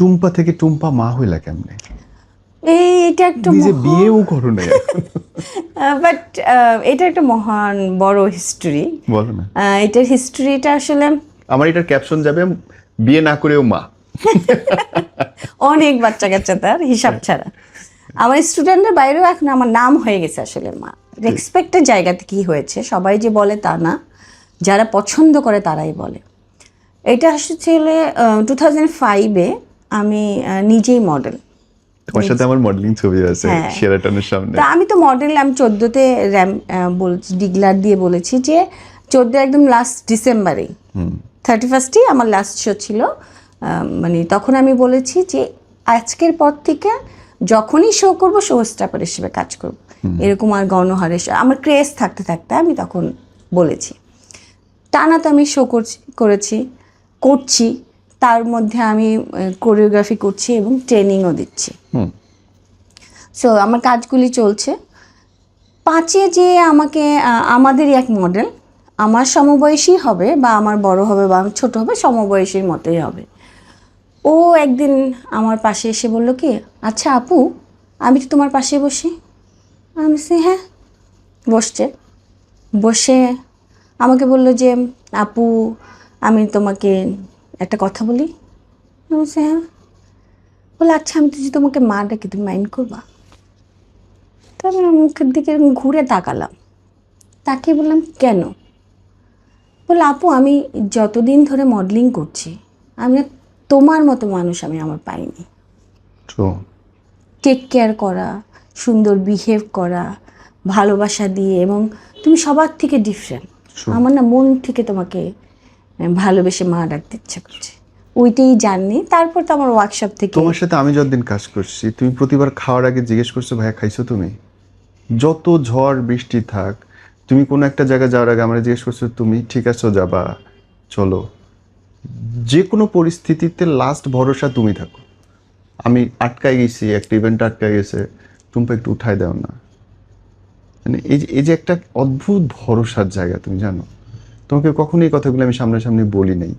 টুম্পা থেকে টুম্পা মা হইলা কেমনে? এটা একটা নিজে বিয়েও করো না বাট এটা একটা মহান বড় হিস্ট্রি। বলো না। এটার হিস্ট্রিটা আসলে আমার এটার ক্যাপশন যাবে বিয়ে না করেও মা। অনেক বাচ্চা কাচ্চা তার হিসাব ছাড়া। আমার স্টুডেন্টের বাইরেও এখন আমার নাম হয়ে গেছে আসলে মা। রেসপেক্টের জায়গাতে কি হয়েছে সবাই যে বলে তা না, যারা পছন্দ করে তারাই বলে। এটা আসলে 2005-এ আমি নিজেই মডেল। তোমার সাথে আমার মডেলিং ছবি আছে শেরাটনের সামনে। তা আমি তো মডেল, আমি 14-তে বলছি ডিগলার দিয়ে বলেছি যে 14 একদম লাস্ট ডিসেম্বরে 31st আমার লাস্ট শো ছিল। মানে তখন আমি বলেছি যে আজকের পর থেকে যখনই শো করবো শো স্টাফার হিসেবে কাজ করব, এরকম আর গণহারে আমার ক্রেজ থাকতে থাকতে আমি তখন বলেছি। টানা তো আমি শো করছি, তার মধ্যে আমি কোরিওগ্রাফি করছি এবং ট্রেনিংও দিচ্ছি। সো আমার কাজগুলি চলছে। 5-এ যে আমাকে আমাদেরই এক মডেল, আমার সমবয়সী হবে বা আমার বড় হবে বা আমার ছোট হবে, সমবয়সীর মতোই হবে। ও একদিন আমার পাশে এসে বলল কি, আচ্ছা আপু আমি তো তোমার পাশে বসি। আমি বলছি হ্যাঁ। বসে আমাকে বলল যে আপু আমি তোমাকে একটা কথা বলি। আমি বলছি হ্যাঁ। বলে আচ্ছা আমি তো যে তোমাকে মা ডাকি, তুমি মাইন্ড করবা? তবে আমি মুখের দিকে ঘুরে তাকালাম, তাকিয়ে বললাম কেন? বলে আপু আমি যতদিন ধরে মডেলিং করছি আমি তোমার মতো মানুষ আমি আমার পাইনি। টেক কেয়ার করা, সুন্দর বিহেভ করা, ভালোবাসা দিয়ে, এবং তুমি সবার থেকে ডিফারেন্ট। আমার না মন থেকে তোমাকে ভালোবেসে মা ডাকতে ইচ্ছা করছে। ওইটাই জানি। তারপর তো আমার ওয়ার্কশপ থেকে তোমার সাথে আমি যতদিন কাজ করছি তুমি প্রতিবার খাওয়ার আগে জিজ্ঞেস করছো ভাইয়া খাইছো তুমি? যত ঝড় বৃষ্টি থাক, তুমি কোনো একটা জায়গায় যাওয়ার আগে আমরা জিজ্ঞেস করছো তুমি ঠিক আছো, যাবা, চলো। যে কোনো পরিস্থিতিতে লাস্ট ভরসা তুমি থাকো। আমি আটকায় গেছি, একটা ইভেন্ট আটকায় গেছে, তুমি একটু উঠাই দাও না। মানে এই যে একটা অদ্ভুত ভরসার জায়গা, তুমি জানো। তোমাকে কখনোই এই কথাগুলো আমি সামনাসামনি বলি নাই।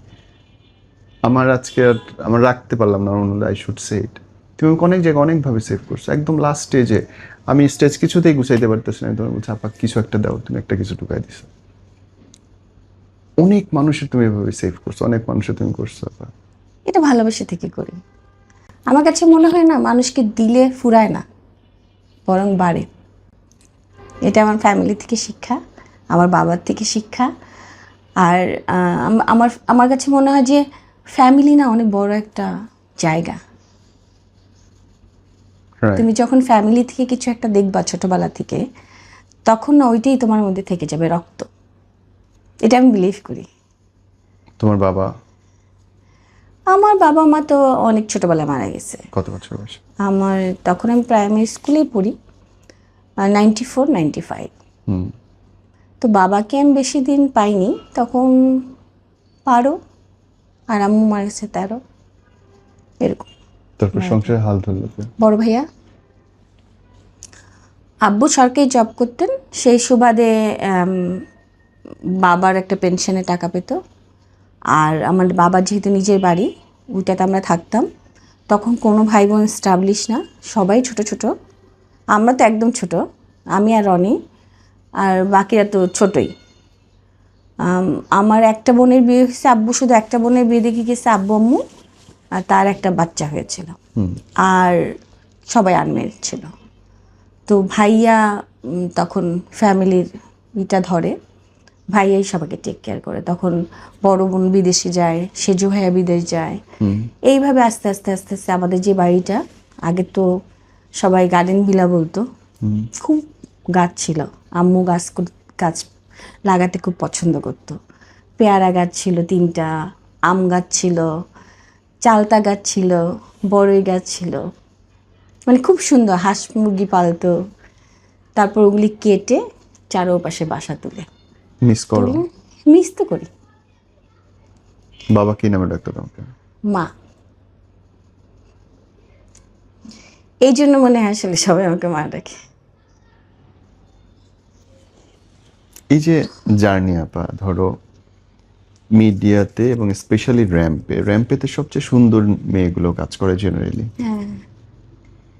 আমার আজকে আমার রাখতে পারলাম না, আই শুড সে ইট। তুমি অনেক জায়গায় অনেকভাবে সেভ করছো। একদম লাস্ট স্টেজে আমি স্টেজ কিছুতেই গুছাইতে পারতেছি না, তোমার বলছি আপা কিছু একটা দাও, তুমি একটা কিছু ঢুকাই দিছো। অনেক মানুষের তুমি এভাবে সেভ করছো, অনেক মানুষের তুমি করছো আপা। এটা ভালোবাসা থেকে করি। আমার কাছে মনে হয় না মানুষকে দিলে ফুরায় না, বরং বাড়ে। এটা আমার ফ্যামিলি থেকে শিক্ষা, আমার বাবার থেকে শিক্ষা। আর আমার কাছে মনে হয় যে ফ্যামিলি না অনেক বড় একটা জায়গা। তুমি যখন ফ্যামিলি থেকে কিছু একটা দেখবা ছোটবেলা থেকে, তখন না ওইটাই তোমার মধ্যে থেকে যাবে, রক্ত। এটা আমি বিলিভ করি। তোমার বাবা? আমার বাবা মা তো অনেক ছোটবেলায় মারা গেছে। কত বছর বয়স? আমার তখন আমি প্রাইমারি স্কুলেই পড়ি, 94, 95। তো বাবাকে আমি বেশি দিন পাইনি, তখন 12, আর আম্মু মারা গেছে 13, এরকম। তারপর সংসারে হাল ধরলো। বড় ভাইয়া আব্বু সরকারি জব করতেন, সেই সুবাদে বাবার একটা পেনশনে টাকা পেত। আর আমার বাবার যেহেতু নিজের বাড়ি, ওইটাতে আমরা থাকতাম। তখন কোনো ভাই বোন স্টাবলিশ না, সবাই ছোট ছোট। আমরা তো একদম ছোট, আমি আর রনি, আর বাকিরা তো ছোটই। আমার একটা বোনের বিয়ে হয়েছে, আব্বু শুধু একটা বোনের বিয়ে দেখে গেছে, আব্বু আম্মু, আর তার একটা বাচ্চা হয়েছিল। আর সবাই আনমেরিড ছিল। তো ভাইয়া তখন ফ্যামিলির ইটা ধরে, ভাইয়াই সবাইকে টেক কেয়ার করে। তখন বড় বোন বিদেশে যায়, সেজু ভাইয়া বিদেশ যায়। এইভাবে আস্তে আস্তে আস্তে আস্তে আমাদের যে বাড়িটা, আগে তো সবাই গার্ডেন ভিলা বলতো, খুব গাছ ছিল। আম্মু গাছ লাগাতে খুব পছন্দ করতো। পেয়ারা গাছ ছিল 3টা, আম গাছ ছিল, চালতা গাছ ছিল, বড়ই গাছ ছিল। মানে খুব সুন্দর। হাঁস মুরগি পালতো। তারপর ওগুলি কেটে চারোপাশে বাসা তুলে। মিস করো? মিস তো করি। বাবা কি নামে ডাকতো তোমাকে? মা। এই জন্য মনে হয় আসলে সবাই আমাকে মা ডাকে। এই যে জার্নি আপা, ধরো মিডিয়াতে এবং স্পেশালি র্যাম্পেতে সবচেয়ে সুন্দর মেয়েগুলো কাজ করে জেনারেলি। হ্যাঁ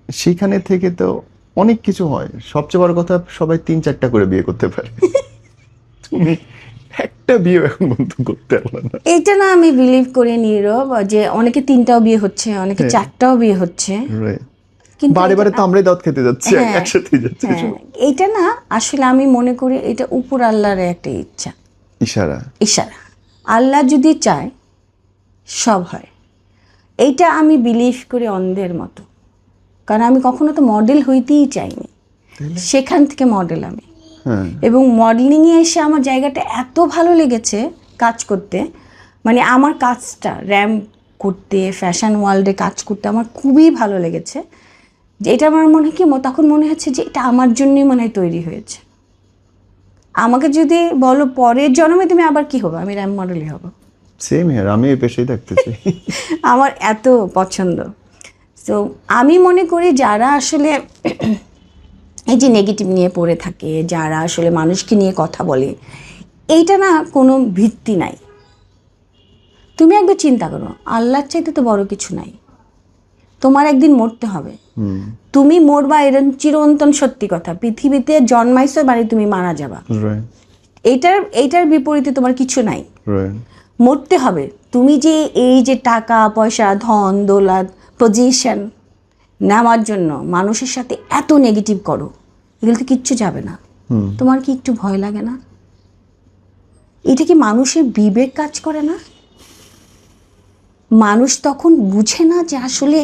সেখানে থেকে তো অনেক কিছু হয়। সবচেয়ে বড় কথা, সবাই 3-4টা করে বিয়ে করতে পারে। তুমি একটা বিয়ে এখন পর্যন্ত করতে পারলো না। এইটা না আমি বিলিভ করি নীরব, যে অনেকে 3টাও বিয়ে হচ্ছে, অনেকে 4টাও বিয়ে হচ্ছে, কিন্তু বারে বারে তো আমরাই দাওয়াত খেতে যাচ্ছি, হ্যাঁ, একসাথে যাচ্ছি। হ্যাঁ, এইটা না আসলে আমি মনে করি এটা উপর আল্লাহর একটা ইচ্ছা, ইশারা। ইশারা। আল্লাহ যদি চায় সব হয়, এইটা আমি বিলিভ করি অন্ধের মতো। কারণ আমি কখনো তো মডেল হইতেই চাইনি, সেখান থেকে মডেল আমি। হ্যাঁ, এবং মডেলিংয়ে এসে আমার জায়গাটা এত ভালো লেগেছে কাজ করতে, মানে আমার কাজটা র্যাম্প করতে, ফ্যাশন ওয়ার্ল্ডে কাজ করতে আমার খুবই ভালো লেগেছে। যে এটা আমার মনে হয় কি, তখন মনে হচ্ছে যে এটা আমার জন্যই মনে হয় তৈরি হয়েছে। আমাকে যদি বলো পরের জন্মে তুমি আবার কি হবে, আমি র্যাম্প মডেলই হব। সেম হিয়ার, আমি এই পেশায় থাকতে চাই। আমার এত পছন্দ। তো আমি মনে করি যারা আসলে এই যে নেগেটিভ নিয়ে পড়ে থাকে, যারা আসলে মানুষকে নিয়ে কথা বলে, এইটা না কোনো ভিত্তি নাই। তুমি একবার চিন্তা করো, আল্লাহর চাইতে তো বড় কিছু নাই। তোমার একদিন মরতে হবে, তুমি মরবা, এরকম চিরন্তন সত্যি কথা। পৃথিবীতে জন্মাইছো মানে তুমি মারা যাবা, এইটার বিপরীতে তোমার কিছু নাই। মরতে হবে। তুমি যে এই যে টাকা পয়সা, ধন দৌলত, পজিশন নেওয়ার জন্য মানুষের সাথে এত নেগেটিভ করো, এগুলো তো কিচ্ছু যাবে না। তোমার কি একটু ভয় লাগে না? এটা কি মানুষের বিবেক কাজ করে না? মানুষ তখন বুঝে না যে আসলে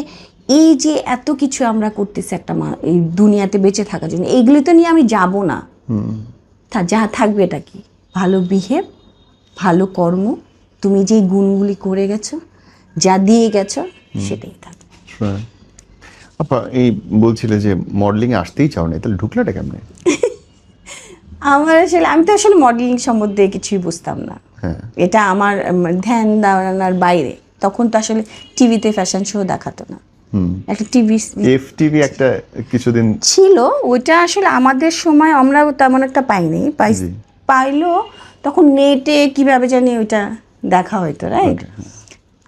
এই যে এত কিছু আমরা করতেছি একটা এই দুনিয়াতে বেঁচে থাকার জন্য, এইগুলো তো নিয়ে আমি যাব না। যা থাকবে এটা কি, ভালো বিহেভ, ভালো কর্ম, তুমি যে গুণগুলি করে গেছো, যা দিয়ে গেছো, সেটাই থাকবে। আপা, এই বলছিলে যে মডেলিং আসতেই চাও না, তাহলে ঢুকলাটা কেমনে? আমি তো আসলে মডেলিং সম্বন্ধে কিছুই বুঝতাম না। এটা আমার ধ্যান ধারণার বাইরে। তখন তো আসলে টিভিতে ফ্যাশন শো দেখাতো না, একটা এফটিভি একটা কিছুদিন ছিল, ওইটা আসলে আমাদের সময় আমরা তেমন একটা পাইনি, পাইলো তখন নেটে কিভাবে জানি ওইটা দেখা হয়তো, রাইট?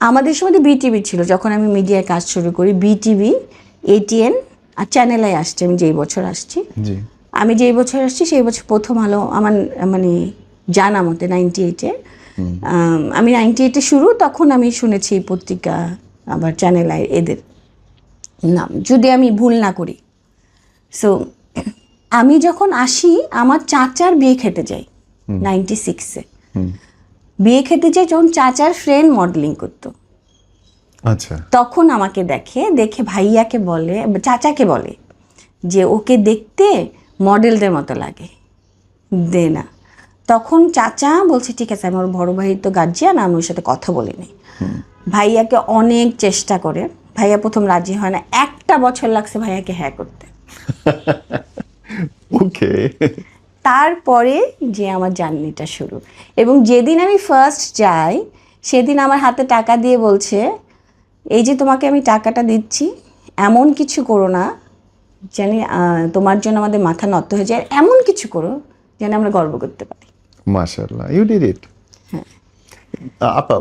আমাদের সময় তো বিটিভি ছিল, যখন আমি মিডিয়ায় কাজ শুরু করি। বিটিভি, এটিএন আর চ্যানেল আই আসছে। আমি যেই বছর আসছি, সেই বছর প্রথম আলো আমার মানে জানা মতে 98-এ, আমি 98-এ শুরু। তখন আমি শুনেছি পত্রিকা, আবার চ্যানেল আই, এদের নাম যদি আমি ভুল না করি। সো আমি যখন আসি, আমার চাচার বিয়ে খেতে যাই 96-এ। বিয়ে খেতে যাই যখন চাচার ফ্রেন্ড মডেলিং করতো। আচ্ছা, তখন আমাকে দেখে ভাইয়াকে বলে, চাচাকে বলে যে ওকে দেখতে মডেলদের মতো লাগে, দে না। তখন চাচা বলছে ঠিক আছে, আমার বড় ভাই তো গার্জিয়ান, আমি ওর সাথে কথা বলে নিই। ভাইয়াকে অনেক চেষ্টা করে, ভাইয়া প্রথম রাজি হয় না। 1টা বছর লাগছে ভাইয়াকে হ্যাঁ করতে। ওকে। তারপরে যে আমার জার্নিটা শুরু। এবং যেদিন আমি ফার্স্ট যাই, সেদিন আমার হাতে টাকা দিয়ে বলছে, এই যে তোমাকে আমি টাকাটা দিচ্ছি, এমন কিছু করো না জানি তোমার জন্য আমাদের মাথা নত হয়ে যায়, এমন কিছু করো যেন আমরা গর্ব করতে পারি। মাশাআল্লাহ, ইউ ডিড ইট। আপা,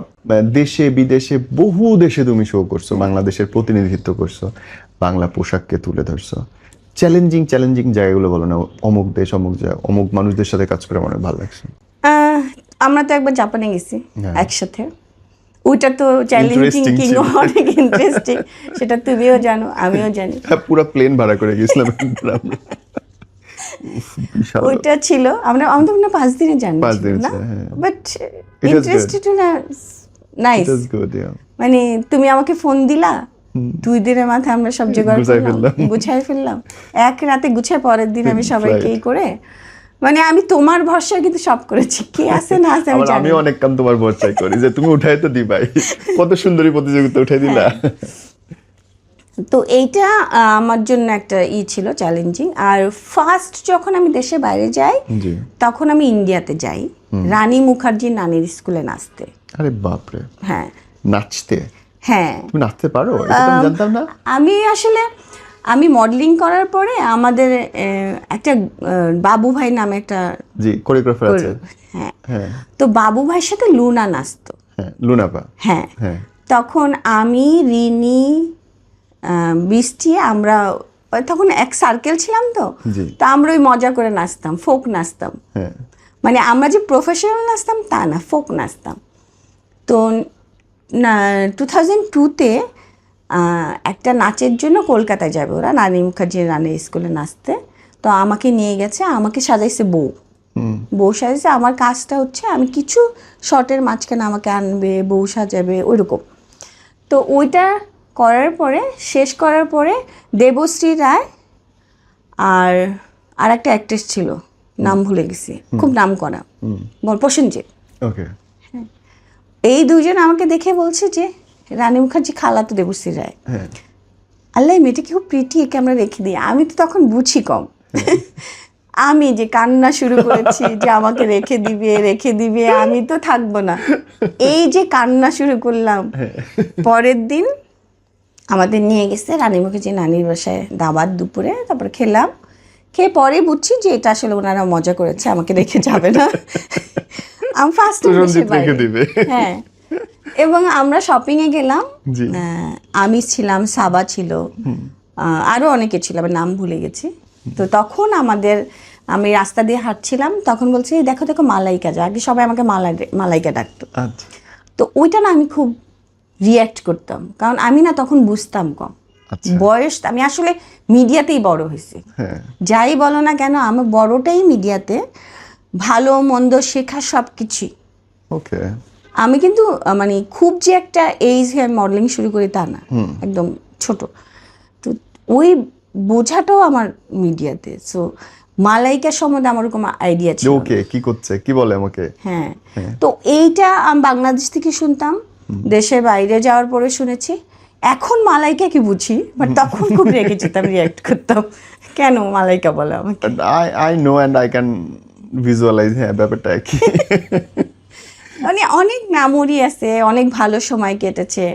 দেশে বিদেশে বহু দেশে তুমি শো করছো, বাংলাদেশের প্রতিনিধিত্ব করছো, বাংলা পোশাককে তুলে ধরছো। চ্যালেঞ্জিং জায়গাগুলো বলো না, অমুক দেশ, অমুক জায়গা, অমুক মানুষদের সাথে কাজ করে আমার ভালো লাগছে। আমরা তো একবার জাপানে গেছি একসাথে, ওইটা তো চ্যালেঞ্জিং কি অনেক ইন্টারেস্টিং, সেটা তুমিও জানো, আমিও জানি। পুরো প্লেন ভাড়া করে গেছিলাম। ওইটা ছিল, আমরা 5 দিনে জানি না, বাট ইন্টারেস্টেড না, নাইস। মানে তুমি আমাকে ফোন দিলা, 2 দিনের মাথায় আমরা সব জোগাড় গুছাই ফেললাম। এক রাতে গুছায় পরের দিন আমি সবাইকে করে, মানে আমি তোমার ভরসায় কিন্তু সব করেছি, কি আছে না আছে আমি জানি। আমি অনেক কাম তোমার ভরসায় করি যে তুমি উঠাই তো দিবাই, কত সুন্দরী প্রতিযোগিতা উঠাই দিলা। তো এইটা আমার জন্য একটা ছিল চ্যালেঞ্জিং। আর ফার্স্ট যখন আমি দেশের বাইরে যাই, তখন আমি ইন্ডিয়াতে যাই রানী মুখার্জির নানির স্কুলে নাচতে। আরে বাপরে, হ্যাঁ, নাচতে? হ্যাঁ। তুমি নাচতে পারো? এটা তো আমি জানতাম না। আমি আসলে আমি মডেলিং করার পরে আমাদের একটা বাবু ভাই নামে একটা জি কোরিওগ্রাফার আছে। হ্যাঁ হ্যাঁ তো বাবু ভাইয়ের সাথে লুনা নাচতো। হ্যাঁ লুনাপা। হ্যাঁ হ্যাঁ তখন আমি রিনি বৃষ্টি আমরা তখন এক সার্কেল ছিলাম তো জি। তো আমরা ওই মজা করে নাচতাম, ফোক নাচতাম। হ্যাঁ মানে আমরা যে প্রফেশনাল নাচতাম তা না, ফোক নাচতাম। তো 2002-তে একটা নাচের জন্য কলকাতায় যাবে ওরা, রানী মুখার্জির রানী স্কুলে নাচতে। তো আমাকে নিয়ে গেছে, আমাকে সাজাইছে বউ, বউ সাজাইছে। আমার কাজটা হচ্ছে আমি কিছু শর্টের মাঝখানে আমাকে আনবে, বউ সাজাবে, ওইরকম। তো ওইটা করার পরে, শেষ করার পরে দেবশ্রী রায় আর একটা অ্যাক্ট্রেস ছিল, নাম ভুলে গেছি, খুব নাম করা, বল প্রসেনজিৎ। ওকে। এই দুজন আমাকে দেখে বলছে যে রানী মুখার্জি খালা তো দেবশ্রী রায়। হ্যাঁ আল্লাহ মেয়েটা কি খুব প্রিটি, একে আমরা রেখে দিই। আমি তো তখন বুঝি কম, আমি যে কান্না শুরু করেছি যে আমাকে রেখে দিবে, আমি তো থাকবো না, এই যে কান্না শুরু করলাম। পরের দিন আমাদের নিয়ে গেছে রানী মুখার্জি নানির বাসায় দাবাত দুপুরে, তারপরে খেলাম, খেয়ে পরে বুঝছি যে এটা আসলে ওনারা মজা করেছে, আমাকে রেখে যাবে না। আমি ফার্স্ট রেখে দিবে। হ্যাঁ, এবং আমরা শপিং এ গেলাম, জি। আমি ছিলাম, সাবা ছিল, আরো অনেকে ছিল, আমার নাম ভুলে গেছি। তো তখন আমি রাস্তা দিয়ে হাঁটছিলাম, তখন বলছে দেখো দেখো মালাইকা যা, আগে সবাই আমাকে মালাইকা ডাকতো। আচ্ছা তো ওইটা না আমি খুব রিয়্যাক্ট করতাম, কারণ আমি না তখন বুঝতাম কম, বয়স, আমি আসলে মিডিয়াতেই বড় হয়েছি। হ্যাঁ যাই বলো না কেন আমার বড়টাই মিডিয়াতে, ভালো মন্দ শেখা সব কিছুই। ওকে। আমি কিন্তু মানে খুব যে একটা এইজ আমি মডেলিং শুরু করি তা না, একদম ছোট। তো ওই বোঝাটাও আমার মিডিয়াতে। সো মালাইকা সম্বন্ধে আমার ওরকম আইডিয়া ছিল। ওকে কি করছে, কি বলে আমাকে। হ্যাঁ, তো এইটা আমি বাংলাদেশ থেকে শুনতাম, দেশের বাইরে যাওয়ার পরে শুনেছি। এখন মালাইকা কি বুঝি, বাট তখন খুব রেগে যেতাম, রিয়াক্ট করতাম, কেন মালাইকা বলে আমাকে। I know and I can visualize. হ্যাঁ ব্যাপারটা কি মানে অনেক মেমোরি আছে, অনেক ভালো সময় কেটেছে।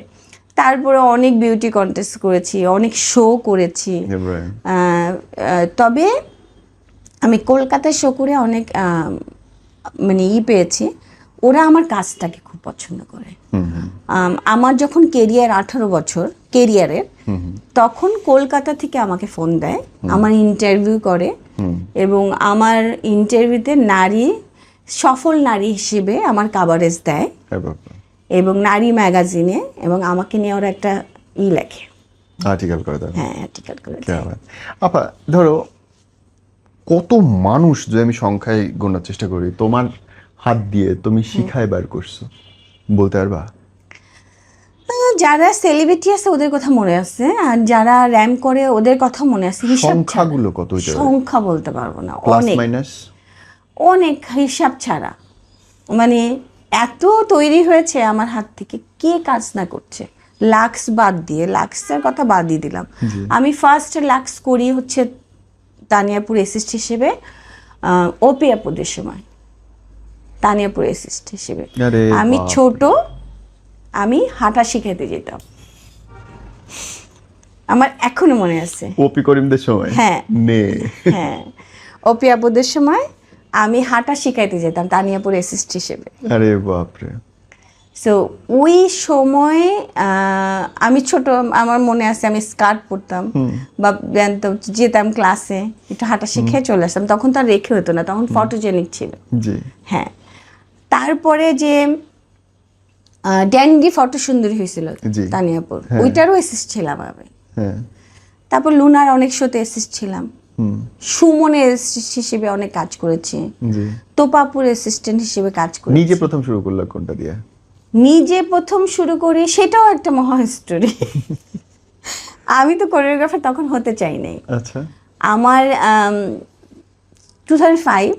তারপরে অনেক বিউটি কন্টেস্ট করেছি, অনেক শো করেছি। তবে আমি কলকাতায় শো করে অনেক মানে পেয়েছি, ওরা আমার কাজটাকে খুব পছন্দ করে। আমার যখন কেরিয়ার 18 বছর কেরিয়ারের, তখন কলকাতা থেকে আমাকে ফোন দেয়, আমার ইন্টারভিউ করে, এবং আমার ইন্টারভিউতে সফল নারী হিসেবে আমার কাভারেজ দেয়, এবং নারী ম্যাগাজিনে, এবং আমাকে নিয়ে ওরা একটা লেখে, আর্টিকেল করে দেয়। হ্যাঁ আর্টিকেল করে। আপা ধরো কত মানুষ, যদি আমি সংখ্যায় গোনার চেষ্টা করি, তোমার হাত দিয়ে তুমি শিখায় বার করছো, বলতে পারবা? যারা সেলিব্রিটি আছে ওদের কথা মনে আছে, আর যারা র্যাম্প করে ওদের কথা মনে আছে। সংখ্যাগুলো কত? সংখ্যা বলতে পারবো না, অনেক অনেক হিসাব ছাড়া। মানে এত তৈরি হয়েছে আমার হাত থেকে, কে কাজ না করছে। লাক্স বাদ দিয়ে, লাক্সের কথা বাদই দিলাম, আমি ফার্স্ট লাক্স করি হচ্ছে তানিয়াপুর অ্যাসিস্ট হিসেবে, ওপি আপুদের সময় তানিয়াপুর অ্যাসিস্ট হিসেবে। আমি ছোট, আমি হাঁটা শিখাইতে যেতাম, আমার এখনো মনে আছে। ওপি করিমদের সময়? হ্যাঁ হ্যাঁ, ওপি আপুদের সময় আমি হাঁটা শিখাইতে যেতাম তানিয়াপুর অ্যাসিস্ট হিসেবে। আরে বাপরে। সো ওই সময়ে আমি ছোট, আমার মনে আছে আমি স্কার্ট পরতাম বা যেতাম ক্লাসে, একটু হাঁটা শিখে চলে আসতাম। তখন তো আর রেখে হতো না, তখন ফটোজেনিক ছিল। হ্যাঁ, তারপরে যে ড্যান্ডি ফটো সুন্দরী হয়েছিল তানিয়াপুর, ওইটারও অ্যাসিস্ট ছিলাম আমি। তারপর লুনার অনেক শোতে অ্যাসিস্ট ছিলাম, সুমনের অ্যাসিস্ট হিসেবে অনেক কাজ করেছি, তোপাপুর অ্যাসিস্ট্যান্ট হিসেবে কাজ করেছি। নিজে প্রথম শুরু করলে কোনটা দিয়ে? নিজে প্রথম শুরু করি, সেটাও একটা মহা স্টোরি। আমি তো কোরিওগ্রাফার তখন হতে চাই নাই। আচ্ছা, আমার 2005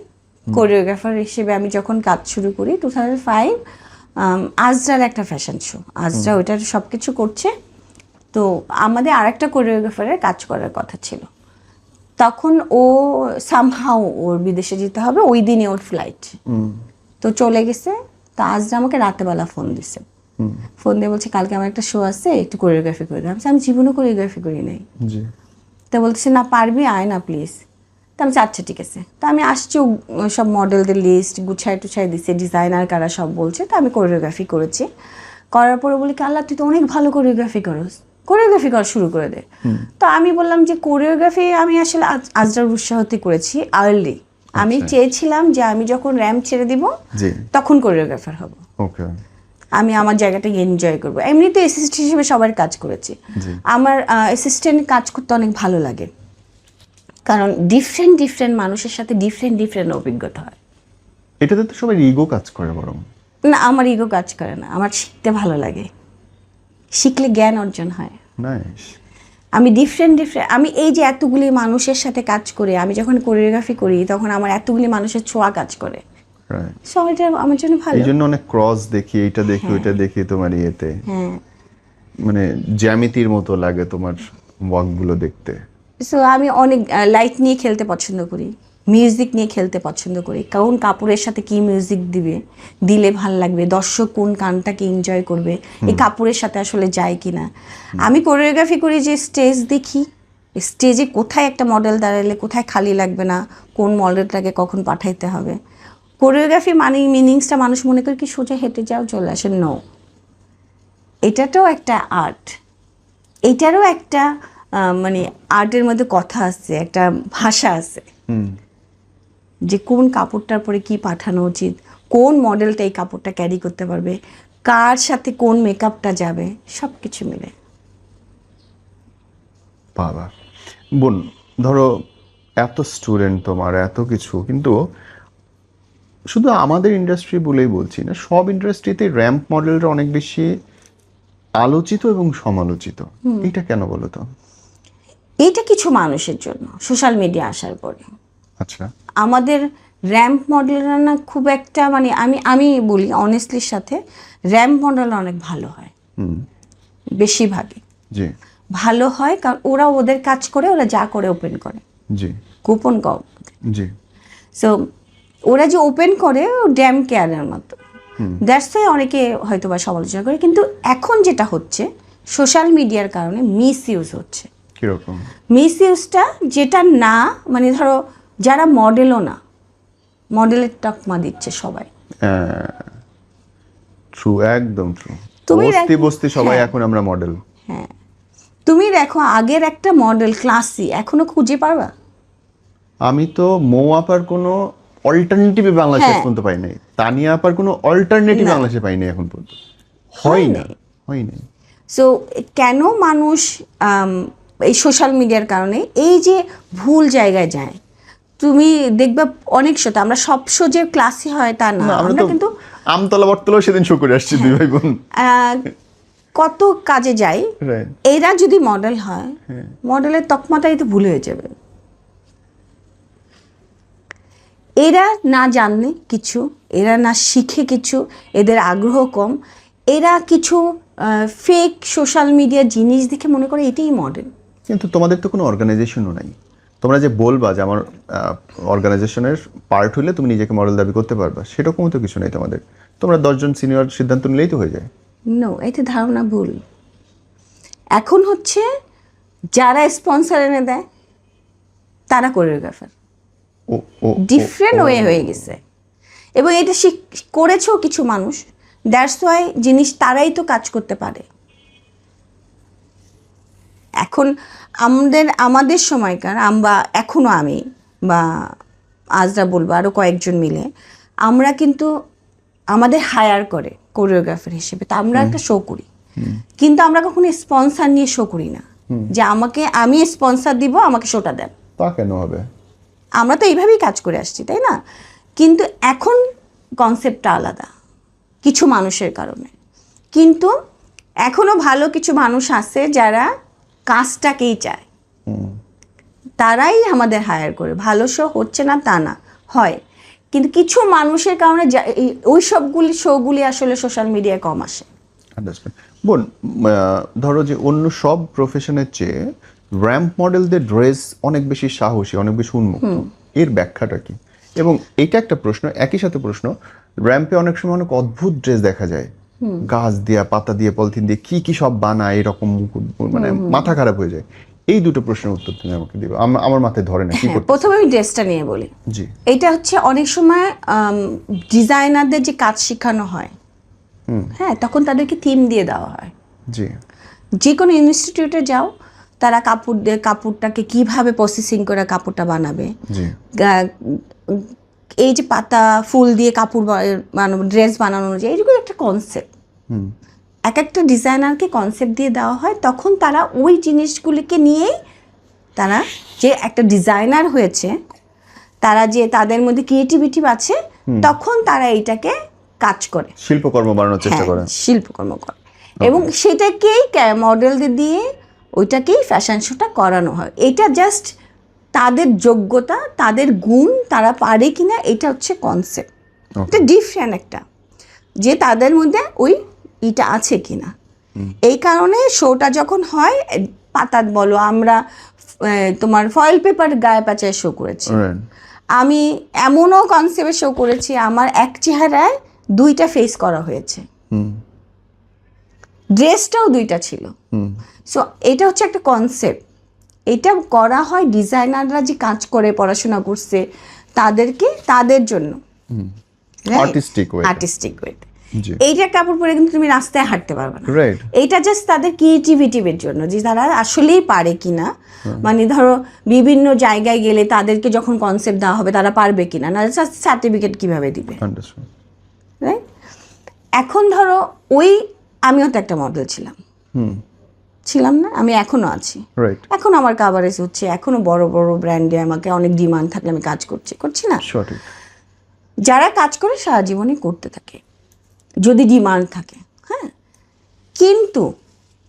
কোরিওগ্রাফার হিসেবে আমি যখন কাজ শুরু করি, 2005 আজরার একটা ফ্যাশন শো, আজরা ওইটার সব কিছু করছে। তো আমাদের আরেকটা কোরিওগ্রাফারের কাজ করার কথা ছিল, তখন ও সামহাও ওর বিদেশে যেতে হবে, ওই দিনই ওর ফ্লাইট, তো চলে গেছে। তো আজরা আমাকে রাতেবেলা ফোন দিছে, ফোন দিয়ে বলছে কালকে আমার একটা শো আছে, একটু কোরিওগ্রাফি করে দিলাম। আমি জীবনে কোরিওগ্রাফি করি নাই। তা বলতেছে না পারবি, আয় না প্লিজ। তা আমি আচ্ছা ঠিক আছে। তা আমি আসছি, সব মডেলদের লিস্ট গুছাই টুছাই দিচ্ছে, ডিজাইনার কারা সব বলছে। তা আমি কোরিওগ্রাফি করেছি। করার পরে বলি কি আল্লাহ তুই তো অনেক ভালো কোরিওগ্রাফি করস, কোরিওগ্রাফি করা শুরু করে দে। তো আমি বললাম যে কোরিওগ্রাফি আমি আসলে আজরার উৎসাহতে করেছি আর্লি। আমি চেয়েছিলাম যে আমি যখন র্যাম্প ছেড়ে দিব তখন কোরিওগ্রাফার হব, আমি আমার জায়গাটাকে এনজয় করবো। এমনিতে অ্যাসিস্ট্যান্ট হিসেবে সবার কাজ করেছি। আমার অ্যাসিস্ট্যান্ট কাজ করতে অনেক ভালো লাগে, কারণ ডিফারেন্ট মানুষের সাথে ডিফারেন্ট অভিজ্ঞতা হয়। এটাতে তো সবাই ইগো কাজ করে বরং। না, আমার ইগো কাজ করে না, আমার শিখতে ভালো লাগে, শিখলে জ্ঞান অর্জন হয়। নাইস। আমি ডিফারেন্ট আমি এই যে এতগুলি মানুষের সাথে কাজ করি, আমি যখন কোরিওগ্রাফি করি তখন আমার এতগুলি মানুষের ছোঁয়া কাজ করে, সো এটা আমার জন্য ভালো। এই জন্য অনেক ক্রস দেখি, এটা দেখি ওইটা দেখি তোমার ইয়েতে, মানে জ্যামিতির মতো লাগে তোমার ওয়ার্কগুলো দেখতে। সো আমি অনেক লাইট নিয়ে খেলতে পছন্দ করি, মিউজিক নিয়ে খেলতে পছন্দ করি, কোন কাপড়ের সাথে কি মিউজিক দিলে ভাল লাগবে, দর্শক কোন গানটাকে এনজয় করবে, এই কাপড়ের সাথে আসলে যায় কিনা। আমি কোরিওগ্রাফি করি যে স্টেজ দেখি, স্টেজে কোথায় একটা মডেল দাঁড়ালে কোথায় খালি লাগবে না, কোন মডেলটাকে কখন পাঠাইতে হবে। কোরিওগ্রাফি মানে মিনিংসটা মানুষ মনে করে কি সোজা হেঁটে যাও চলে আসে, নো, এটাটাও একটা আর্ট, এটারও একটা মানে আর্টের মধ্যে কথা আছে, একটা ভাষা আছে যে কোন কাপড়টার পরে কি পাঠানো উচিত, কোন মডেলটা এই কাপড়টা ক্যারি করতে পারবে, কার সাথে কোন মেকআপটা যাবে, সব কিছু মিলে। বাবা বোন, ধরো এত স্টুডেন্ট তোমার, এত কিছু, কিন্তু শুধু আমাদের ইন্ডাস্ট্রি বলেই বলছি না, সব ইন্ডাস্ট্রিতে র্যাম্প মডেলটা অনেক বেশি আলোচিত এবং সমালোচিত। এটা কেন বলো তো? এইটা কিছু মানুষের জন্য সোশ্যাল মিডিয়া আসার পরে। আচ্ছা, আমাদের র্যাম্প মডেলরা না খুব একটা, মানে আমি বলি অনেস্টলির সাথে, র্যাম্প মডেল অনেক ভালো হয়, বেশিরভাগই জি ভালো হয়, কারণ ওরা ওদের কাজ করে, ওরা যা করে ওপেন করে, জি গোপন কম। জি। সো ওরা যে ওপেন করে ড্যাম কেয়ারের মতো, দ্যাটস ওয়াই অনেকে হয়তো বা সমালোচনা করে। কিন্তু এখন যেটা হচ্ছে সোশ্যাল মিডিয়ার কারণে মিস ইউজ হচ্ছে। কিরকম মিস ইউজটা? যেটা না, মানে ধরো যারা মডেলও না, মডেলের তকমা দিচ্ছে সবাই। ট্রু, একদম ট্রু। তুমি বস্তি বস্তি সবাই এখন আমরা মডেল। হ্যাঁ, তুমি দেখো আগের একটা মডেল ক্লাসি এখনো খুঁজে পারবা? আমি তো মৌ আপার কোনো অল্টারনেটিভ বাংলাদেশে পর্যন্ত পাই নাই, তানিয়া আপার কোনো অল্টারনেটিভ বাংলাদেশে পাই নাই এখন পর্যন্ত, হয় নাই। সো কেন মানুষ এই সোশ্যাল মিডিয়ার কারণে এই যে ভুল জায়গায় যায়? তুমি দেখবে অনেক শোতে আমরা সব শো যে ক্লাসে হয় তা না, আমরা কিন্তু আমতলা বটতলাও সেদিন শো করে আসছি দুই ভাই বোন, কত কাজে যাই। এরা যদি মডেল হয়, মডেলের তকমাটাই তো ভুল হয়ে যাবে। এরা না জানলে কিছু, এরা না শিখে কিছু, এদের আগ্রহ কম, এরা কিছু ফেক সোশ্যাল মিডিয়া জিনিস দেখে মনে করে এটাই মডেল। কিন্তু তোমাদের তো কোনো অর্গানাইজেশনও নাই, তোমরা যে বলবা যে আমার অর্গানাইজেশনের পার্ট হলে তুমি নিজেকে মডেল দাবি করতে পারবা, সেরকমও তো কিছু নেই তোমাদের। তোমরা 10 জন সিনিয়র সিদ্ধান্ত নিলেই তো হয়ে যায়। নো, এটা ধারণা ভুল। এখন হচ্ছে যারা স্পন্সর এনে দেয় তারা কোরিওগ্রাফার, ডিফারেন্ট ওয়ে হয়ে গেছে। এবং এটা করেছেও কিছু মানুষ, দ্যাটস ওয়াই জিনিস তারাই তো কাজ করতে পারে। এখন আমাদের সময়কার আমরা, এখনও আমি বা আজরা বলবো আরও কয়েকজন মিলে, আমরা কিন্তু আমাদের হায়ার করে কোরিওগ্রাফার হিসেবে, তা আমরা একটা শো করি, কিন্তু আমরা কখনো স্পন্সর নিয়ে শো করি না যে আমি স্পন্সর দিব, আমাকে শোটা দেন। তা কেন হবে? আমরা তো এইভাবেই কাজ করে আসছি, তাই না? কিন্তু এখন কনসেপ্টটা আলাদা কিছু মানুষের কারণে। কিন্তু এখনো ভালো কিছু মানুষ আছে যারা কাজটাকেই চায়, তারাই আমাদের হায়ার করে। ভালো শো হচ্ছে না তা না, হয়, কিন্তু কিছু মানুষের কারণে ওই সবগুলি শোগুলি আসলে সোশ্যাল মিডিয়ায় কম আসে। বোন, ধরো যে অন্য সব প্রফেশনের চেয়ে র্যাম্প মডেলদের ড্রেস অনেক বেশি সাহসী, অনেক বেশি উন্মুক্ত, এর ব্যাখ্যাটা কি? এবং এটা একটা প্রশ্ন, একই সাথে প্রশ্ন, র্যাম্পে অনেক সময় অনেক অদ্ভুত ড্রেস দেখা যায়, গাছ দিয়া, পাতা দিয়ে, পলিথিন দিয়ে কি কি সব বানায়, এরকম মানে মাথা খারাপ হয়ে যায়। এই দুটো প্রশ্নের উত্তর তুমি আমাকে দিবে, আমার মাথায় ধরে না কি হ্যাঁ, করতে। প্রথমে আমি ড্রেসটা নিয়ে বলি। জি এটা হচ্ছে অনেক সময় ডিজাইনারদের যে কাজ শেখানো হয়, হ্যাঁ, তখন তাদেরকে থিম দিয়ে দেওয়া হয়। জি যে কোনো ইনস্টিটিউটে যাও, তারা কাপড় দিয়ে কাপড়টাকে কিভাবে প্রসেসিং করে কাপড়টা বানাবে, জি এই যে পাতা ফুল দিয়ে কাপড় বানানো, ড্রেস বানানো যায়, এইগুলো একটা কনসেপ্ট। এক একটা ডিজাইনারকে কনসেপ্ট দিয়ে দেওয়া হয়, তখন তারা ওই জিনিসগুলিকে নিয়েই তারা যে একটা ডিজাইনার হয়েছে, তারা যে তাদের মধ্যে ক্রিয়েটিভিটি আছে, তখন তারা এইটাকে কাজ করে, শিল্পকর্ম বানানোর চেষ্টা করে। শিল্পকর্ম করে, এবং সেটাকেই মডেলদের দিয়ে ওইটাকেই ফ্যাশন শোটা করানো হয়। এটা জাস্ট তাদের যোগ্যতা, তাদের গুণ, তারা পারে কিনা, এটা হচ্ছে কনসেপ্ট। এটা ডিফারেন্ট একটা, যে তাদের মধ্যে ওই এটা আছে কিনা। এই কারণে শোটা যখন হয়, পাতা বলো, আমরা তোমার ফয়েল পেপার গায়ে প্যাঁচায় শো করেছি, Right. আমি এমনও কনসেপ্টে শো করেছি আমার এক চেহারায় দুইটা ফেস করা হয়েছে, ড্রেসটাও দুইটা ছিল। সো এটা হচ্ছে একটা কনসেপ্ট, এটা করা হয় ডিজাইনাররা যে কাজ করে, পড়াশোনা করছে, তাদেরকে তাদের জন্য আর্টিস্টিক ওয়ে। আর্টিস্টিক ওয়েতে। জি এইটা কাপড় পরে কিন্তু তুমি রাস্তায় হাঁটতে পারবে না। রাইট এইটা জাস্ট তাদের ক্রিয়েটিভিটির জন্য, যে তারা আসলেই পারে কিনা। মানে ধরো বিভিন্ন জায়গায় গেলে তাদেরকে যখন কনসেপ্ট দেওয়া হবে, তারা পারবে কিনা, না সার্টিফিকেট কিভাবে দিবে, আন্ডারস্ট্যান্ড। রাইট? এখন ধরো ওই আমিও তো একটা মডেল ছিলাম না, আমি এখনো আছি, রাইট এখন আমার কাভারেজ হচ্ছে, এখনো বড় বড় ব্র্যান্ডে আমাকে অনেক ডিমান্ড থাকলে আমি কাজ করছি না। সঠিক। যারা কাজ করে সারা জীবনই করতে থাকে যদি ডিমান্ড থাকে, হ্যাঁ, কিন্তু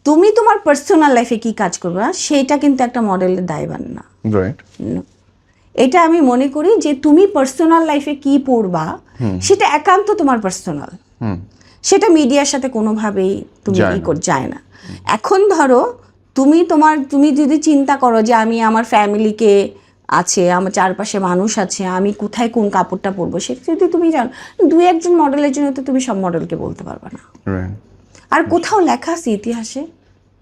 তুমি তোমার পার্সোনাল লাইফে কি কাজ করবে সেটা কিন্তু একটা মডেলের দায়ভার না। রাইট এটা আমি মনে করি যে তুমি পার্সোনাল লাইফে কি পড়বা সেটা একান্ত তোমার পার্সোনাল, সেটা মিডিয়ার সাথে কোনোভাবেই তুমি যায় না। এখন ধরো তুমি যদি চিন্তা করো যে আমি আমার ফ্যামিলিকে আছে, আমার চারপাশে মানুষ আছে, আমি কোথায় কোন কাপড়টা পরবো সেটা যদি তুমি জানো, দুই একজন মডেলের জন্য তো তুমি সব মডেলকে বলতে পারবে না। রাইট আর কোথাও লেখা আছে ইতিহাসে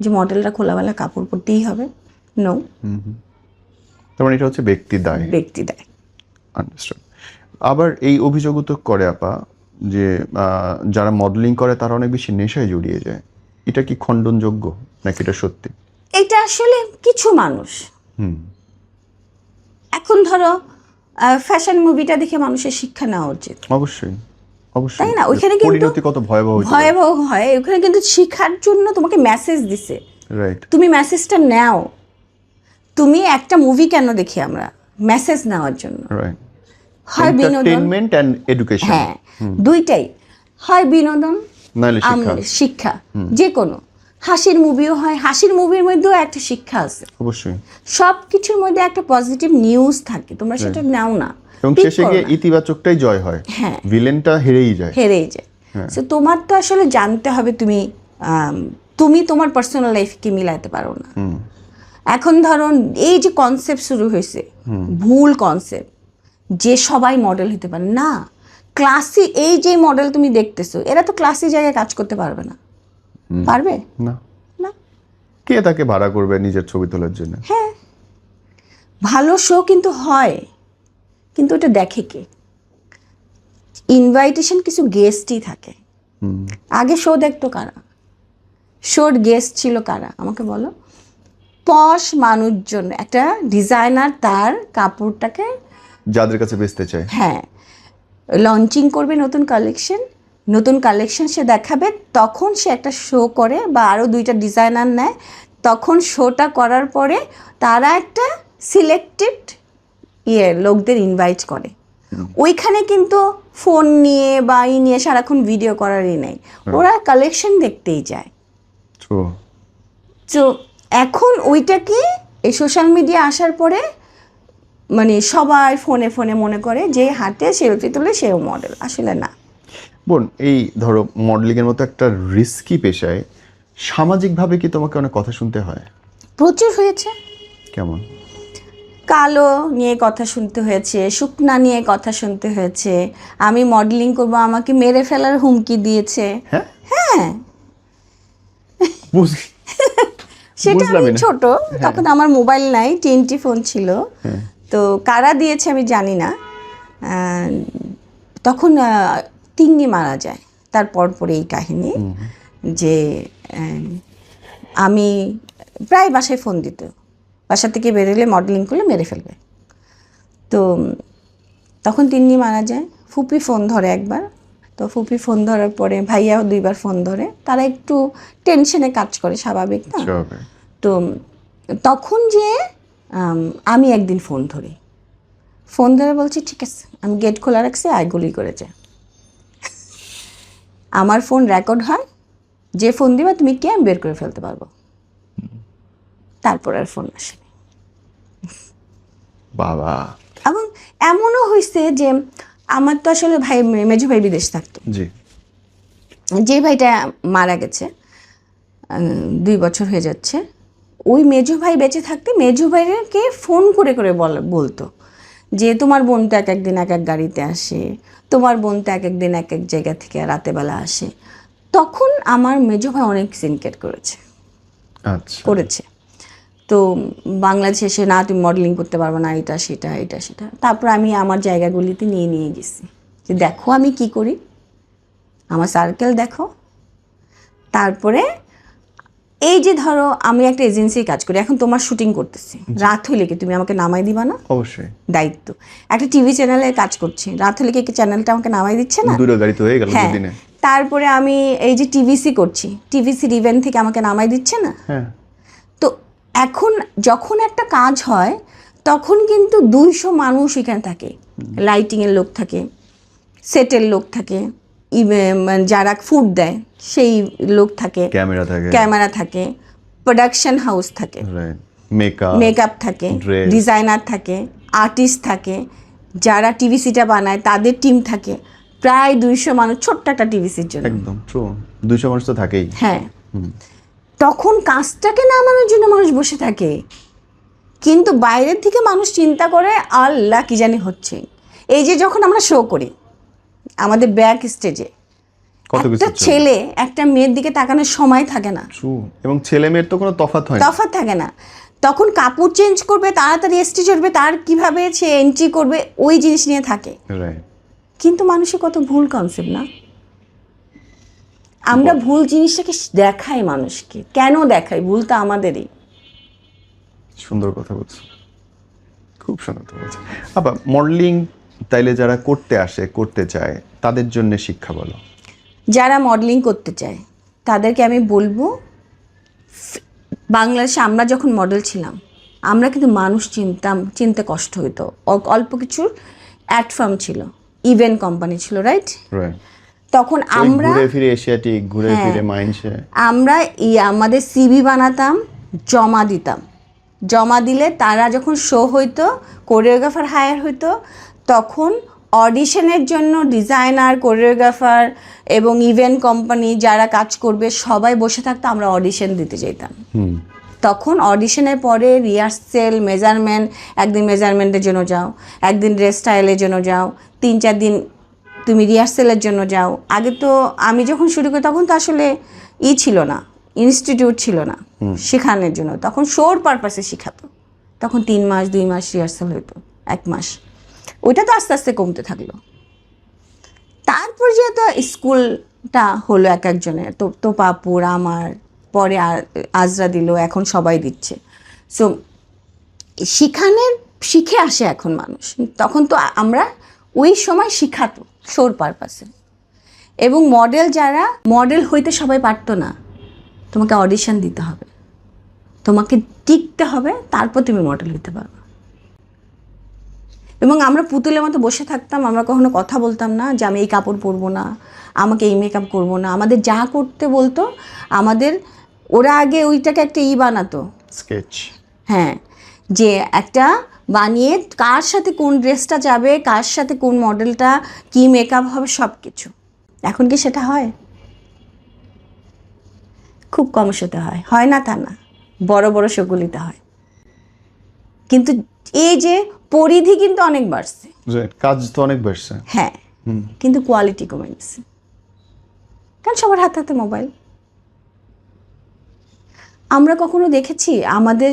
যে মডেলরা খোলামেলা কাপড় পরতেই হবে? নো। তার মানে এটা হচ্ছে ব্যক্তি দায়। ব্যক্তি দেয়। আন্ডারস্ট্যান্ড। আবার এই অভিযোগও তো করে আপা যে যারা মডেলিং করে তারা অনেক বেশি নেশায় জড়িয়ে যায়, এটা কি খণ্ডনযোগ্য নাকি এটা সত্যি? এটা আসলে কিছু মানুষ, এখন ধরো ফ্যাশন মুভিটা দেখে মানুষের শিক্ষা নেওয়া উচিত। অবশ্যই অবশ্যই, তাই না? ওইখানে কিন্তু পরিণতি কত ভয়াবহ হয়, ওখানে কিন্তু শিক্ষার জন্য তোমাকে মেসেজ দিছে, রাইট। তুমি মেসেজটা নাও। তুমি একটা মুভি কেন দেখি আমরা? মেসেজ নেওয়ার জন্য। রাইট। হয় বিনোদন, এন্টারটেইনমেন্ট এন্ড এডুকেশন, হ্যাঁ, দুইটাই হয়, বিনোদন নাইলে শিক্ষা। শিক্ষা যে কোনো হাসির মুভিও হয়, হাসির মুভির মধ্যেও একটা শিক্ষা আছে, অবশ্যই সব কিছুর মধ্যে একটা পজিটিভ নিউজ থাকে, তোমরা সেটা নাও না, এবং শেষে গিয়ে ইতিবাচকটাই জয় হয়, হ্যাঁ, ভিলেনটা হেরেই যায়। সো তোমার তো আসলে জানতে হবে তুমি তোমার পার্সোনাল লাইফ কি মিলাইতে পারো না। এখন ধরো এই যে কনসেপ্ট শুরু হয়েছে, ভুল কনসেপ্ট যে সবাই মডেল হতে পারে না। ক্লাসি এই যে মডেল তুমি দেখতেছো, এরা তো ক্লাসি জায়গায় কাজ করতে পারবে না, পারবে না। না, কে তাকে ভাড়া করবে নিজের ছবি তোলার জন্য? হ্যাঁ, ভালো শো কিন্তু হয়, কিন্তু ওটা দেখে কে? ইনভাইটেশন কিছু গেস্টই থাকে। আগে শো দেখতো কারা? শোর গেস্ট ছিল কারা আমাকে বলো? পশ মানুষজন, একটা ডিজাইনার তার কাপড়টাকে যাদের কাছে বেচতে চায়, হ্যাঁ, লঞ্চিং করবে নতুন কালেকশন সে দেখাবে, তখন সে একটা শো করে বা আরও দুইটা ডিজাইনার নেয়, তখন শোটা করার পরে তারা একটা সিলেক্টেড লোকদের ইনভাইট করে। ওইখানে কিন্তু ফোন নিয়ে বা নিয়ে সারাক্ষণ ভিডিও করারই নেই, ওরা কালেকশন দেখতেই যায়। তো এখন ওইটাকে এই সোশ্যাল মিডিয়া আসার পরে মানে সবাই ফোনে ফোনে মনে করে যে হাতে সেলফি তুলে সেও মডেল, আসলে না। বোন, এই ধরো মডেলিং এর মতো একটা রিস্কি পেশায় সামাজিকভাবে কি তোমাকে অনেক কথা শুনতে হয়? প্রচুর হয়েছে। কেমন? কালো নিয়ে কথা শুনতে হয়েছে, শুকনা নিয়ে কথা শুনতে হয়েছে, আমি মডেলিং করব আমাকে মেরে ফেলার হুমকি দিয়েছে। হ্যাঁ হ্যাঁ, সেটা আমি বুঝলামই না। ছোট, তখন আমার মোবাইল নাই, টিএনটি ফোন ছিল। তো কারা দিয়েছে আমি জানি না। আহ, তখন তিন্নি মারা যায়, তারপর পরে এই কাহিনী যে আমি প্রায় বাসায় ফোন দিত, বাসা থেকে বেরোলে মডেলিং করলে মেরে ফেলবে। তো তখন তিন্নি মারা যায়, ফুপি ফোন ধরে একবার, তো ফুপি ফোন ধরার পরে ভাইয়াও 2বার ফোন ধরে, তারা একটু টেনশনে কাজ করে, স্বাভাবিক না। স্বাভাবিক। তো তখন যে আমি একদিন ফোন ধরি, ফোন ধরে বলছি ঠিক আছে আমি গেট খোলা রাখছি, আয় গুলি করে যা। আমার ফোন রেকর্ড হয়, যে ফোন দিবা তুমি কে আমি বের করে ফেলতে পারবো। তারপর আর ফোন আসে। বাবা। এবং এমনও হয়েছে যে আমার তো আসলে ভাই, মেজো ভাই বিদেশ থাকতো, জি। যে ভাইটা মারা গেছে 2 বছর হয়ে যাচ্ছে, ওই মেজো ভাই বেঁচে থাকতে মেজো ভাইকে ফোন করে করে বলতো যে তোমার বোন তো এক একদিন এক এক গাড়িতে আসে, তোমার বোন তো এক একদিন এক এক জায়গা থেকে রাতেবেলা আসে। তখন আমার মেজো ভাই অনেক সিনকেট আচ্ছা। করেছে। তো বাংলাদেশে এসে না তুমি মডেলিং করতে পারবে না, এটা সেটা এটা সেটা। তারপর আমি আমার জায়গাগুলিতে নিয়ে নিয়ে গেছি যে দেখো আমি কি করি, আমার সার্কেল দেখো। তারপরে এই যে ধরো আমি একটা এজেন্সি কাজ করি, এখন তোমার শুটিং করতেছি, রাত হইলে কি তুমি আমাকে নামাই দিবা না? অবশ্যই। দায়িত্ব। একটা টিভি চ্যানেলে কাজ করছি, রাত হলে কি চ্যানেলটা আমাকে নামাই দিচ্ছে না? দুটো গাড়ি তো হয়ে গেল হ্যাঁ। দুদিনে। তারপরে আমি এই যে টিভিসি করছি, টিভিসির ইভেন্ট থেকে আমাকে নামাই দিচ্ছে না? হ্যাঁ। তো এখন যখন একটা কাজ হয় তখন কিন্তু 200 মানুষ এখানে থাকে, লাইটিংয়ের লোক থাকে, সেটের লোক থাকে, যারা ফুড দেয় সেই লোক থাকে, ক্যামেরা থাকে, প্রোডাকশন হাউস থাকে, মেকআপ থাকে, ডিজাইনার থাকে, আর্টিস্ট থাকে, যারা টিভিসিটা বানায় তাদের টিম থাকে, প্রায় 200 মানুষ ছোট্ট একটা টিভিসির জন্য। একদম ট্রু। 200 মানুষ তো থাকেই। হ্যাঁ। তখন কাজটাকে নামানোর জন্য মানুষ বসে থাকে, কিন্তু বাইরের থেকে মানুষ চিন্তা করে আল্লাহ কি জানি হচ্ছে। এই যে যখন আমরা শো করি আমাদের ব্যাক স্টেজে, একটা ছেলে একটা মেয়ের দিকে তাকানোর সময় থাকে না। এবং ছেলে মেয়ের তো কোনো তফাৎ থাকে না। তখন কাপড় চেঞ্জ করবে, তাড়াতাড়ি স্টেজ উঠবে, তার কিভাবে সে এন্ট্রি করবে ওই জিনিস নিয়ে থাকে। কিন্তু মানুষের কত ভুল কনসেপ্ট না, আমরা ভুল জিনিসটাকে দেখাই মানুষকে। কেন দেখাই? ভুলটা আমাদেরই। সুন্দর কথা বলছো, খুব সুন্দর কথা বলছো। আবার মডেলিং তাইলে যারা করতে চায় তাদের জন্য শিক্ষা বলো। যারা মডেলিং করতে চায় তাদেরকে আমি বলবো, বাংলাদেশে আমরা যখন মডেল ছিলাম আমরা কিন্তু মানুষ চিনতে কষ্ট হতো। অল্প কিছুর অ্যাড ফার্ম ছিল, ইভেন্ট কোম্পানি ছিল, রাইট? তখন আমরা ঘুরে ফিরে এশিয়াটিক, ঘুরে ফিরে মাইন্ডসে আমরা আমাদের সিভি বানাতাম, জমা দিতাম। জমা দিলে তারা যখন শো হইতো, কোরিওগ্রাফার হায়ার হইতো, তখন অডিশনের জন্য ডিজাইনার, কোরিওগ্রাফার এবং ইভেন্ট কোম্পানি যারা কাজ করবে সবাই বসে থাকতো, আমরা অডিশন দিতে যেতাম। তখন অডিশনের পরে রিহার্সেল, মেজারমেন্ট, একদিন মেজারমেন্টের জন্য যাও, একদিন ড্রেস স্টাইলের জন্য যাও, 3-4 দিন তুমি রিহার্সেলের জন্য যাও। আগে তো আমি যখন শুরু করি তখন তো আসলে ছিল না, ইনস্টিটিউট ছিল না শেখানোর জন্য, তখন শোর পারপাসে শেখাতো। তখন 3 মাস 2 মাস রিহার্সেল হইতো, 1 মাস। ওইটা তো আস্তে আস্তে কমতে থাকলো। তারপর যেহেতু স্কুলটা হলো এক একজনের, তো পাপুর, আমার, পরে আজরা দিল, এখন সবাই দিচ্ছে। সো শিখে আসে এখন মানুষ। তখন তো আমরা ওই সময় শিখাতো শোর পারপাসে। এবং যারা মডেল হইতে সবাই পারতো না, তোমাকে অডিশন দিতে হবে, তোমাকে টিকতে হবে, তারপর তুমি মডেল হইতে পারবে। এবং আমরা পুতুলের মতো বসে থাকতাম, আমরা কখনো কথা বলতাম না যে আমি এই কাপড় পরবো না, আমাকে এই মেকআপ করবো না। আমাদের যা করতে বলতো ওরা আগে ওইটাকে একটা বানাতো, স্কেচ। হ্যাঁ, যে একটা বানিয়ে কার সাথে কোন ড্রেসটা যাবে, কার সাথে কোন মডেলটা, কি মেকআপ হবে, সব কিছু। এখন কি সেটা হয়? খুব কম শোতে হয় না তা না, বড় বড় শোগুলিতে হয়। কিন্তু এই যে পরিধি কিন্তু অনেক বাড়ছে, কাজ তো অনেক বাড়ছে, হ্যাঁ, কিন্তু কোয়ালিটি কমে গেছে, কারণ সবার হাতে হাতে মোবাইল। আমরা কখনো দেখেছি আমাদের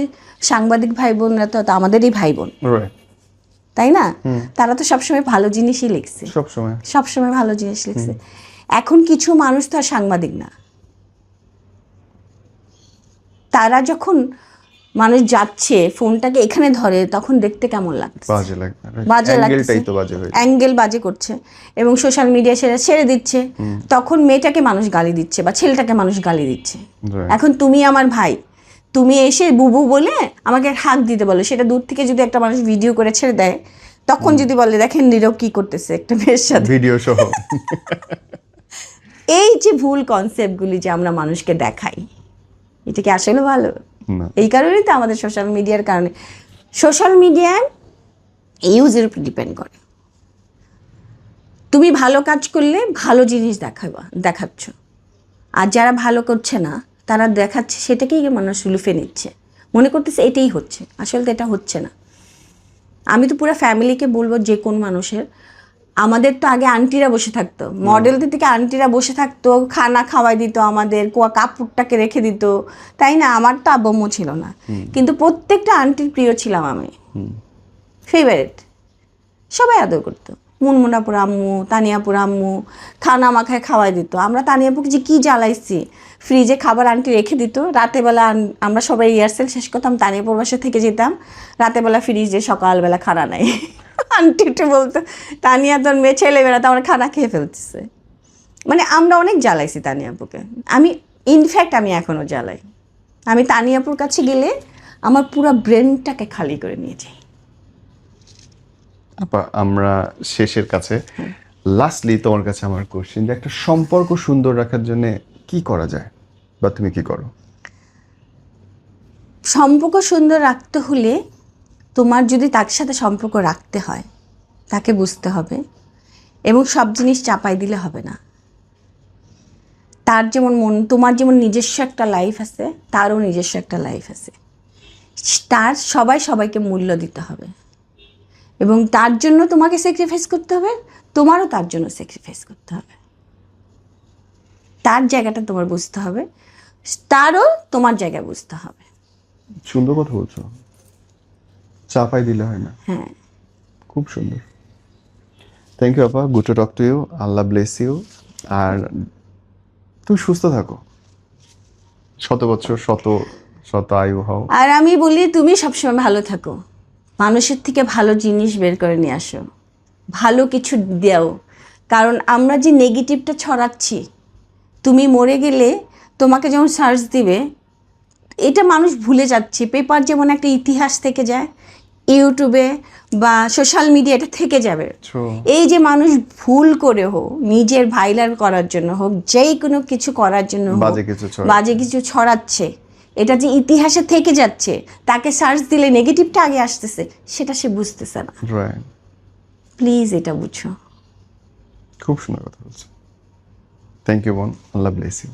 সাংবাদিক ভাই বোনরা তো আমাদেরই ভাই বোন, রাইট, তাই না? তারা তো সবসময় ভালো জিনিসই লিখছে, সবসময় সবসময় ভালো জিনিস লিখছে। এখন কিছু মানুষ তো আর সাংবাদিক না, তারা যখন মানুষ যাচ্ছে ফোনটাকে এখানে ধরে তখন দেখতে কেমন লাগছে, বাজে লাগবে, বাজে লাগছে, অ্যাঙ্গেলটাই তো বাজে হয়ে যায়। অ্যাঙ্গেল বাজে করছে এবং সোশ্যাল মিডিয়া সেটা ছেড়ে দিচ্ছে, তখন মেয়েটাকে মানুষ গালি দিচ্ছে বা ছেলেটাকে মানুষ গালি দিচ্ছে। Right. এখন তুমি আমার ভাই, তুমি এসে বুবু বলে আমাকে হাক দিতে বলো, সেটা দূর থেকে যদি একটা মানুষ ভিডিও করে ছেড়ে দেয়, তখন যদি বলে দেখেন নীরব কি করতেছে একটা মেয়ের সাথে, ভিডিও সহ। এই যে ভুল কনসেপ্টগুলি যে আমরা মানুষকে দেখাই, এটা কি আসলে ভালো? না, এই কারণেই তো আমাদের সোশ্যাল মিডিয়ার কারণে, সোশ্যাল মিডিয়ার ইউজের উপর ডিপেন্ড করে। তুমি ভালো কাজ করলে ভালো জিনিস দেখাচ্ছ, আর যারা ভালো করছে না তারা দেখাচ্ছে সেটাকেই মানুষ লুফে নিচ্ছে, মনে করতেছে এটাই হচ্ছে, আসলে তো এটা হচ্ছে না। আমি তো পুরো ফ্যামিলিকে বলবো, যে কোন মানুষের, আমাদের তো আগে আন্টিরা বসে থাকতো, মডেলদের থেকে আন্টিরা বসে থাকতো, খানা খাওয়াই দিত আমাদের, কাপড়টাকে রেখে দিত, তাই না? আমার তো আব্বু ছিল না, কিন্তু প্রত্যেকটা আন্টির প্রিয় ছিলাম আমি, ফেভারিট, সবাই আদর করতো। মুনমুনাপুর আম্মু, তানিয়াপুর আম্মু খানা মাখায় খাওয়াই দিত। আমরা তানিয়াপুকে যে কী জ্বালাইছি, ফ্রিজে খাবার আন্টি রেখে দিত, রাতেবেলা আমরা সবাই রিহার্সেল শেষ করতাম, তানিয়াপুর বাসা থেকে যেতাম, রাতেবেলা ফ্রিজে সকালবেলা খানা নাই। আন্টি একটু বলতো তানিয়া তোর মেয়ে ছেলেবেলা তো আমরা খানা খেয়ে ফেলতেছে। মানে আমরা অনেক জ্বালাইছি তানিয়াপুকে, আমি ইনফ্যাক্ট আমি এখনও জ্বালাই। আমি তানিয়াপুর কাছে গেলে আমার পুরো ব্রেনটাকে খালি করে নিয়ে যাই। আপা আমরা শেষের কাছে, লাস্টলি তোমার কাছে আমার কোশ্চেন, যে একটা সম্পর্ক সুন্দর রাখার জন্য কি করা যায় বা তুমি কি করো? সম্পর্ক সুন্দর রাখতে হলে তোমার যদি তার সাথে সম্পর্ক রাখতে হয়, তাকে বুঝতে হবে এবং সব জিনিস চাপাই দিলে হবে না। তার যেমন তোমার যেমন নিজস্ব একটা লাইফ আছে, তারও নিজস্ব একটা লাইফ আছে, তার সবাইকে মূল্য দিতে হবে এবং তার জন্য তোমাকে স্যাক্রিফাইস করতে হবে, তোমারও তার জন্য স্যাক্রিফাইস করতে হবে। তার জায়গাটা তোমার বুঝতে হবে, তারও তোমার জায়গা বুঝতে হবে। সুন্দর কথা বলছো, চাপাই দিলে হয় না। হ্যাঁ, খুব সুন্দর। থ্যাংক ইউ আপা, good to talk to you, Allah bless you. আর তুমি সুস্থ থাকো, শত বছর শত শত আয়ু হও। আর আমি বলি তুমি সবসময় ভালো থাকো, মানুষের থেকে ভালো জিনিস বের করে নিয়ে আসো, ভালো কিছু দাও। কারণ আমরা যে নেগেটিভটা ছড়াচ্ছি, তুমি মরে গেলে তোমাকে যখন সার্চ দিবে, এটা মানুষ ভুলে যাচ্ছে। পেপার যেমন একটা ইতিহাস থেকে যায়, ইউটিউবে বা সোশ্যাল মিডিয়া এটা থেকে যাবে। এই যে মানুষ ভুল করে হোক, নিজের ভাইরাল করার জন্য হোক, যেই কোনো কিছু করার জন্য হোক, বাজে কিছু ছড়াচ্ছে, এটা যে ইতিহাসে থেকে যাচ্ছে, তাকে সার্চ দিলে নেগেটিভটা আগে আসতেছে, সেটা সে বুঝতেছে না। প্লিজ এটা বুঝো। খুব সুন্দর কথা বলছো। থ্যাংক ইউ বোন, আল্লাহ ব্লেস ইউ।